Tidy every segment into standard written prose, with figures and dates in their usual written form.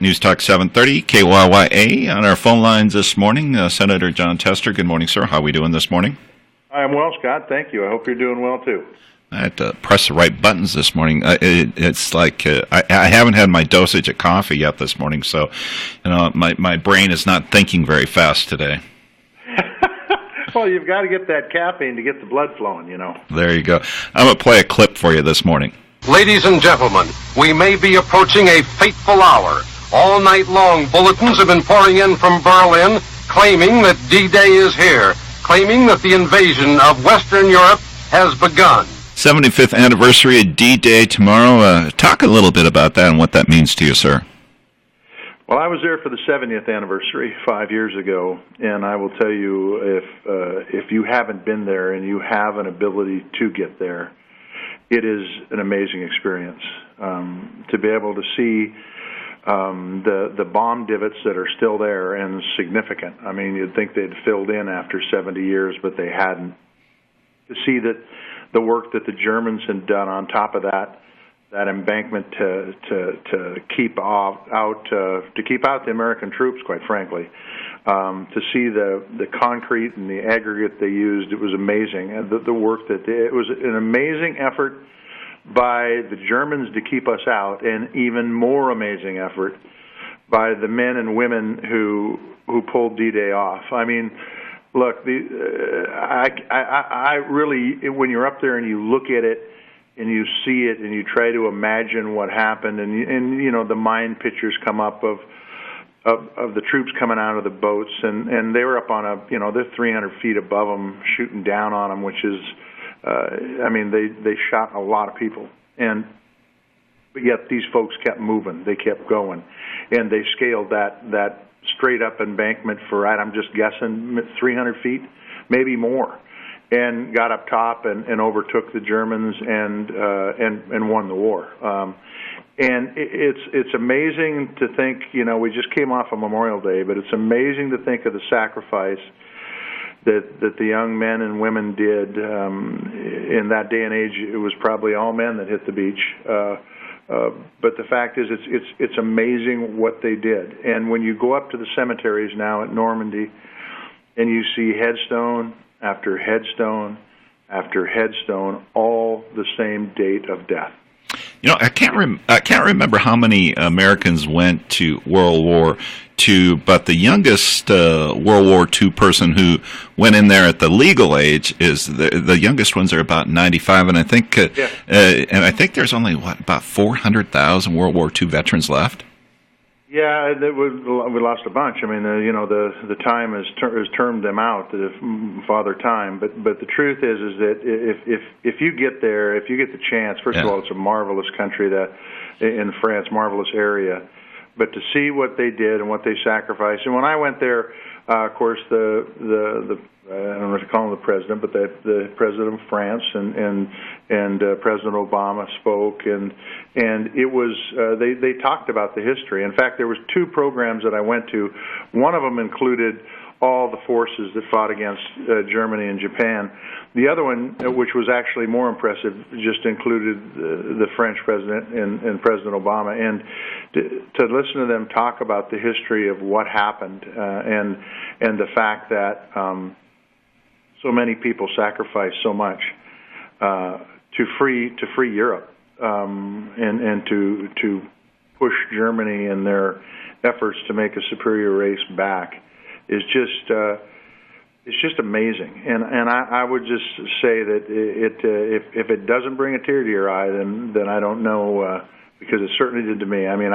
News Talk 730, KYYA. On our phone lines this morning, Senator John Tester. Good morning, sir. How are we doing this morning? I'm well, Scott. Thank you. I hope you're doing well, too. I had to press the right buttons this morning. It's like I haven't had my dosage of coffee yet this morning, so my brain is not thinking very fast today. Well, you've got to get that caffeine to get the blood flowing, There you go. I'm going to play a clip for you this morning. Ladies and gentlemen, we may be approaching a fateful hour. All night long, bulletins have been pouring in from Berlin claiming that D-Day is here, claiming that the invasion of Western Europe has begun. 75th anniversary of D-Day tomorrow. Talk a little bit about that and what that means to you, sir. Well, I was there for the 70th anniversary 5 years ago, and I will tell you, if you haven't been there and you have an ability to get there, it is an amazing experience. To be able to see the bomb divots that are still there and significant. I mean, you'd think they'd filled in after 70 years, but they hadn't. To see that the work that the Germans had done on top of that embankment to keep out the American troops, quite frankly. To see the concrete and the aggregate they used, it was amazing. And the work it was an amazing effort by the Germans to keep us out, and even more amazing effort by the men and women who pulled D-Day off. I mean, look, I really, when you're up there and you look at it and you see it and you try to imagine what happened, and the mind pictures come up of the troops coming out of the boats, and they were up on they're 300 feet above them, shooting down on them, which is, they shot a lot of people, but yet these folks kept moving, they kept going, and they scaled that straight up embankment for, I'm just guessing, 300 feet, maybe more, and got up top and overtook the Germans and won the war. And it's amazing to think, we just came off of Memorial Day, but it's amazing to think of the sacrifice that the young men and women did. In that day and age, it was probably all men that hit the beach. But the fact is, it's amazing what they did. And when you go up to the cemeteries now at Normandy, and you see headstone after headstone after headstone, all the same date of death. I can't remember how many Americans went to World War II, but the youngest World War II person who went in there at the legal age is the youngest ones are about 95, and I think there's only about 400,000 World War II veterans left. Yeah, we lost a bunch. I mean, the time has termed them out, the Father Time. But the truth is that if you get there, if you get the chance, first of all, it's a marvelous country in France, marvelous area. But to see what they did and what they sacrificed, and when I went there, of course, the I don't know if you call him the president, but the president of France and President Obama spoke, and it was they talked about the history. In fact, there was two programs that I went to. One of them included all the forces that fought against Germany and Japan. The other one, which was actually more impressive, just included the French president and President Obama. And to listen to them talk about the history of what happened and the fact that so many people sacrificed so much to free Europe and to push Germany in their efforts to make a superior race back is it's just amazing. And I would just say that if it doesn't bring a tear to your eye, then I don't know, because it certainly did to me. I mean,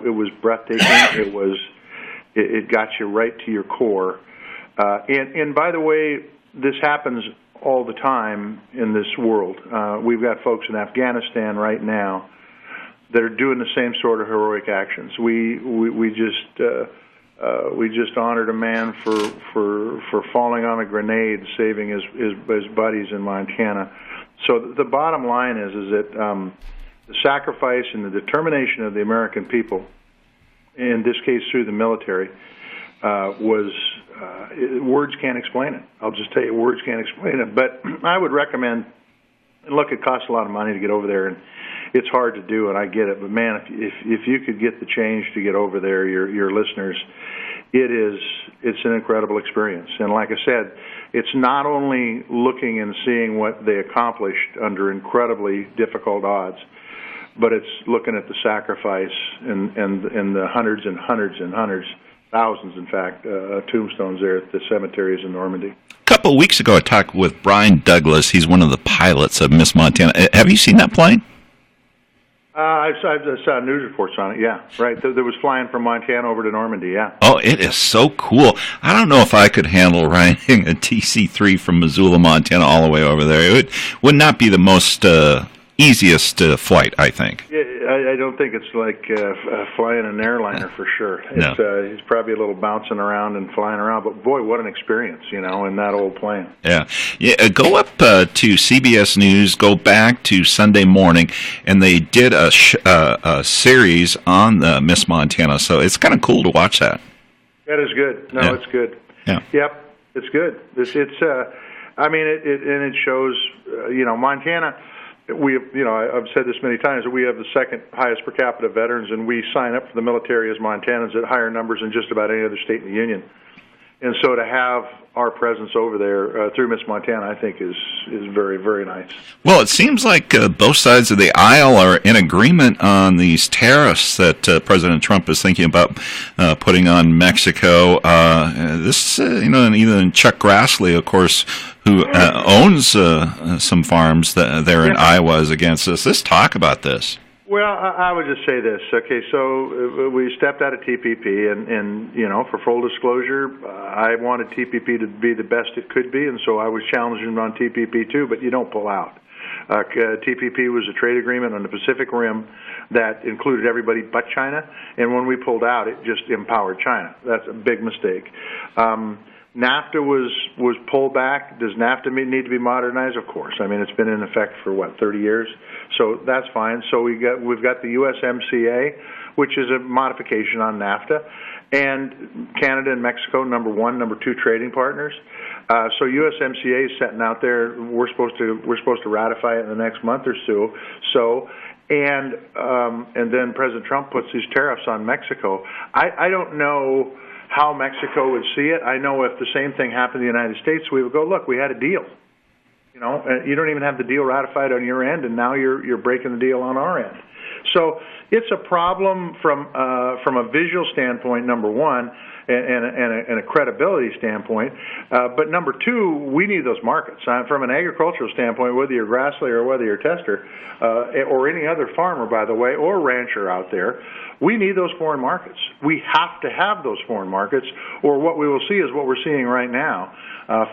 it was breathtaking. It got you right to your core. And by the way, this happens all the time in this world. We've got folks in Afghanistan right now that are doing the same sort of heroic actions. We just honored a man for falling on a grenade, saving his buddies in Montana. So the bottom line is that the sacrifice and the determination of the American people, in this case through the military, was words can't explain it. I'll just tell you, words can't explain it. But I would recommend, and look, it costs a lot of money to get over there it's hard to do, and I get it. But man, if you could get the change to get over there, your listeners, it's an incredible experience. And like I said, it's not only looking and seeing what they accomplished under incredibly difficult odds, but it's looking at the sacrifice and the hundreds and hundreds and hundreds, thousands, in fact, tombstones there at the cemeteries in Normandy. A couple of weeks ago, I talked with Brian Douglas. He's one of the pilots of Miss Montana. Have you seen that plane? I saw news reports on it, yeah. Right, there was flying from Montana over to Normandy, yeah. Oh, it is so cool. I don't know if I could handle riding a TC-3 from Missoula, Montana, all the way over there. It would not be the most easiest flight, I think. Yeah, I don't think it's like flying an airliner for sure. No. It's probably a little bouncing around and flying around, but boy, what an experience, in that old plane. Yeah. Go up to CBS News, go back to Sunday morning, and they did a series on Miss Montana, so it's kind of cool to watch that. That is good. No, It's good. Yeah. Yep, it's good. It shows, Montana. I've said this many times, that we have the second highest per capita veterans, and we sign up for the military as Montanans at higher numbers than just about any other state in the Union. And so to have our presence over there through Miss Montana, I think is very, very nice. Well, it seems like both sides of the aisle are in agreement on these tariffs that President Trump is thinking about putting on Mexico. And even Chuck Grassley, of course, who owns some farms there in Iowa, is against this. Let's talk about this. Well, I would just say this. Okay, so we stepped out of TPP, and for full disclosure, I wanted TPP to be the best it could be, and so I was challenging on TPP too, but you don't pull out. TPP was a trade agreement on the Pacific Rim that included everybody but China, and when we pulled out, it just empowered China. That's a big mistake. NAFTA was pulled back. Does NAFTA need to be modernized? Of course. I mean, it's been in effect for 30 years, so that's fine. So we've got the USMCA, which is a modification on NAFTA, and Canada and Mexico, number one, number two trading partners. So USMCA is setting out there. We're supposed to ratify it in the next month or so. And then President Trump puts these tariffs on Mexico. I don't know how Mexico would see it. I know if the same thing happened in the United States, we would go, look, we had a deal. You don't even have the deal ratified on your end, and now you're breaking the deal on our end. So it's a problem from a visual standpoint, number one, and a credibility standpoint. But number two, we need those markets. From an agricultural standpoint, whether you're Grassley or whether you're Tester, or any other farmer, by the way, or rancher out there, we need those foreign markets. We have to have those foreign markets, or what we will see is what we're seeing right now.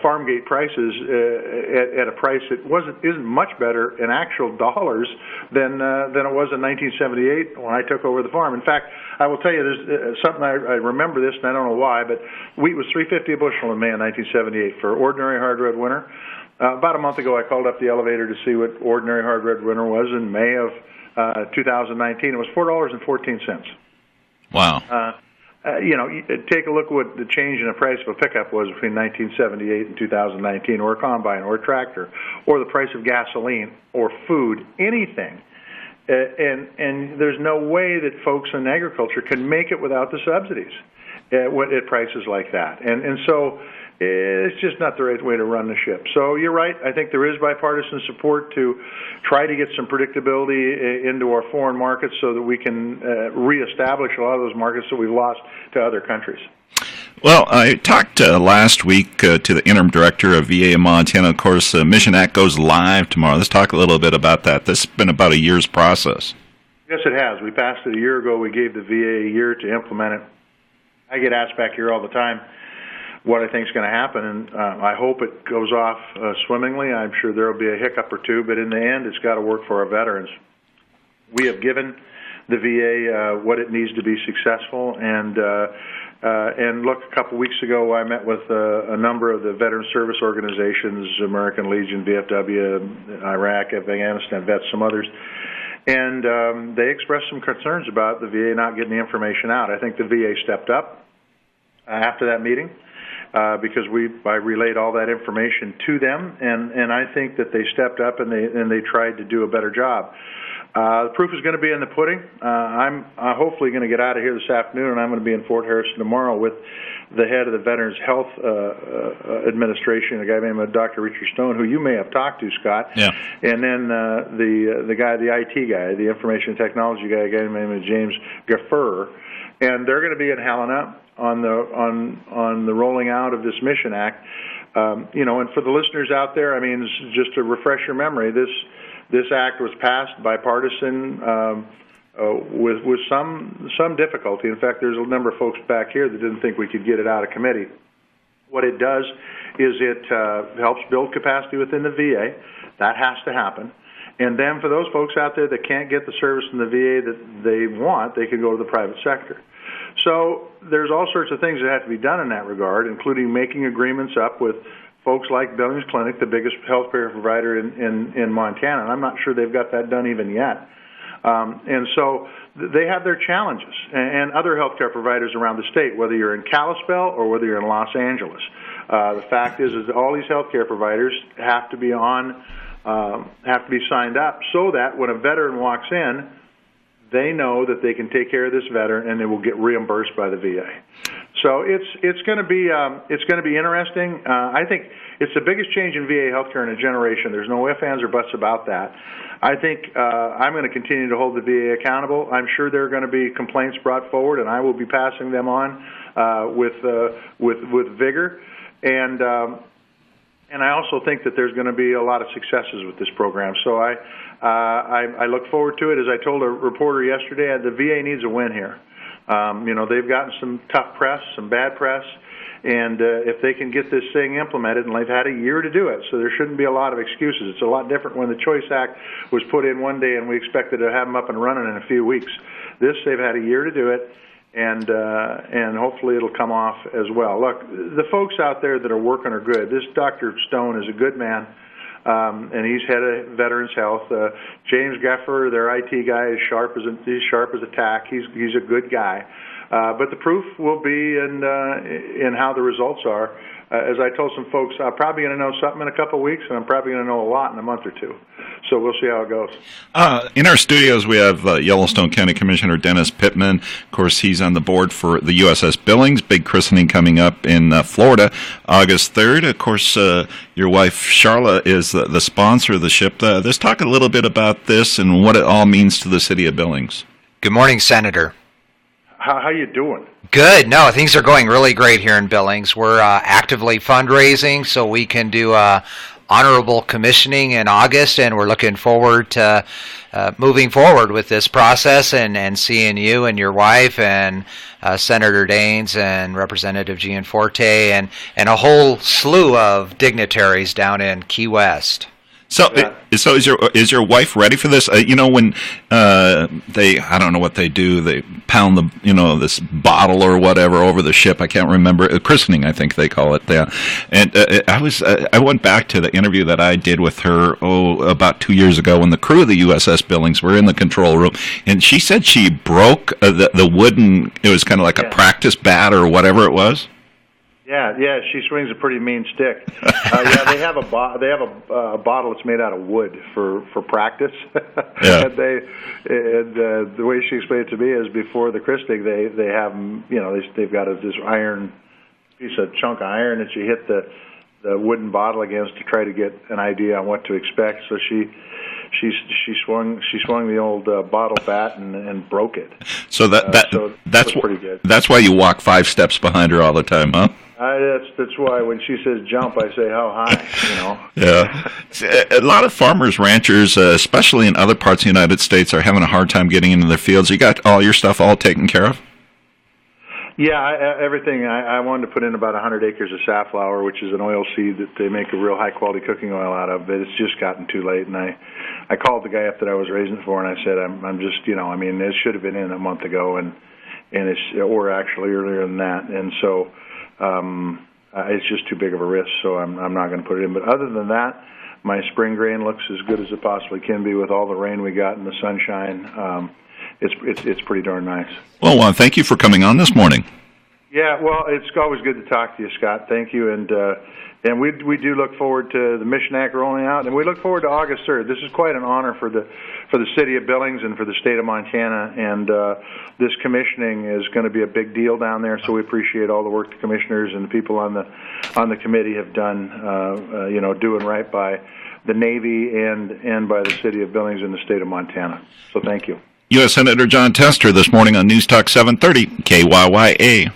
Farm gate prices at a price that isn't much better in actual dollars than it was in 1978 when I took over the farm. In fact, I will tell you, there's something I remember this, and I don't know why, but wheat was $3.50 a bushel in May of 1978 for ordinary hard red winter. About a month ago, I called up the elevator to see what ordinary hard red winter was in May of 2019. It was $4.14. Wow. Take a look at what the change in the price of a pickup was between 1978 and 2019, or a combine, or a tractor, or the price of gasoline, or food, anything. And there's no way that folks in agriculture can make it without the subsidies at prices like that. And so it's just not the right way to run the ship. So you're right. I think there is bipartisan support to try to get some predictability into our foreign markets so that we can reestablish a lot of those markets that we've lost to other countries. Well, I talked last week to the interim director of VA in Montana. Of course, Mission Act goes live tomorrow. Let's talk a little bit about that. This has been about a year's process. Yes, it has. We passed it a year ago. We gave the VA a year to implement it. I get asked back here all the time what I think is going to happen, and I hope it goes off swimmingly. I'm sure there will be a hiccup or two, but in the end, it's got to work for our veterans. We have given the VA what it needs to be successful, and look, a couple weeks ago, I met with a number of the veteran service organizations, American Legion, VFW, Iraq, Afghanistan vets, some others, and they expressed some concerns about the VA not getting the information out. I think the VA stepped up after that meeting, because I relayed all that information to them, and I think that they stepped up and they tried to do a better job. The proof is going to be in the pudding. I'm hopefully going to get out of here this afternoon, and I'm going to be in Fort Harrison tomorrow with the head of the Veterans Health Administration, a guy named Dr. Richard Stone, who you may have talked to, Scott. Yeah. And then the guy, the IT guy, the information technology guy, a guy named James Gaffer, and they're going to be in Helena on the rolling out of this Mission Act. And for the listeners out there, I mean, just to refresh your memory, this act was passed bipartisan with some difficulty. In fact, there's a number of folks back here that didn't think we could get it out of committee. What it does is it helps build capacity within the VA. That has to happen. And then for those folks out there that can't get the service in the VA that they want, they can go to the private sector. So there's all sorts of things that have to be done in that regard, including making agreements up with folks like Billings Clinic, the biggest healthcare provider in Montana. And I'm not sure they've got that done even yet. And so they have their challenges, and other healthcare providers around the state, whether you're in Kalispell or whether you're in Los Angeles. The fact is that all these healthcare providers have to be signed up so that when a veteran walks in, they know that they can take care of this veteran and they will get reimbursed by the VA. So it's going to be interesting. I think it's the biggest change in VA healthcare in a generation. There's no ifs, ands, or buts about that. I think I'm going to continue to hold the VA accountable. I'm sure there are going to be complaints brought forward, and I will be passing them on with vigor. And I also think that there's going to be a lot of successes with this program. So I look forward to it. As I told a reporter yesterday, the VA needs a win here. They've gotten some tough press, some bad press, and if they can get this thing implemented, and they've had a year to do it, so there shouldn't be a lot of excuses. It's a lot different when the Choice Act was put in one day and we expected to have them up and running in a few weeks. This, they've had a year to do it, and hopefully it'll come off as well. Look, the folks out there that are working are good. This Dr. Stone is a good man. And he's head of Veterans Health. James Gaffer, their IT guy, is sharp as a tack. He's a good guy. But the proof will be in how the results are. As I told some folks, I'm probably going to know something in a couple of weeks, and I'm probably going to know a lot in a month or two. So we'll see how it goes. In our studios, we have Yellowstone County Commissioner Dennis Pittman. Of course, he's on the board for the USS Billings. Big christening coming up in Florida, August 3rd. Of course, your wife, Charla, is the sponsor of the ship. Let's talk a little bit about this and what it all means to the city of Billings. Good morning, Senator. How you doing? Good. No, things are going really great here in Billings. We're actively fundraising so we can do honorable commissioning in August, and we're looking forward to moving forward with this process and seeing you and your wife and Senator Daines and Representative Gianforte and a whole slew of dignitaries down in Key West. So, so is your wife ready for this? When I don't know what they do. They pound this bottle or whatever over the ship. I can't remember. Christening, I think they call it. Yeah. And I went back to the interview that I did with her about 2 years ago when the crew of the USS Billings were in the control room, and she said she broke the wooden. It was kind of like a practice bat or whatever it was. Yeah, she swings a pretty mean stick. They have a bottle that's made out of wood for practice. Yeah. And the way she explained it to me is before the christening, they have they've got this chunk of iron that you hit the wooden bottle against to try to get an idea on what to expect. So she swung the old bottle bat and broke it. So that's pretty good. That's why you walk 5 steps behind her all the time, huh? That's why when she says jump, I say how high. Yeah. A lot of farmers, ranchers, especially in other parts of the United States, are having a hard time getting into their fields. You got all your stuff all taken care of? Yeah, everything. I wanted to put in about 100 acres of safflower, which is an oil seed that they make a real high-quality cooking oil out of, but it's just gotten too late. And I called the guy up that I was raising it for, and I said, I'm just, it should have been in a month ago, or actually earlier than that. And so it's just too big of a risk, so I'm not going to put it in. But other than that, my spring grain looks as good as it possibly can be with all the rain we got and the sunshine. It's pretty darn nice. Well, thank you for coming on this morning. Yeah, well, it's always good to talk to you, Scott. Thank you, and we do look forward to the Mission Act rolling out, and we look forward to August 3rd. This is quite an honor for the city of Billings and for the state of Montana, and this commissioning is going to be a big deal down there. So we appreciate all the work the commissioners and the people on the committee have done, doing right by the Navy and by the city of Billings and the state of Montana. So thank you. U.S. Senator John Tester this morning on News Talk 730 KYYA.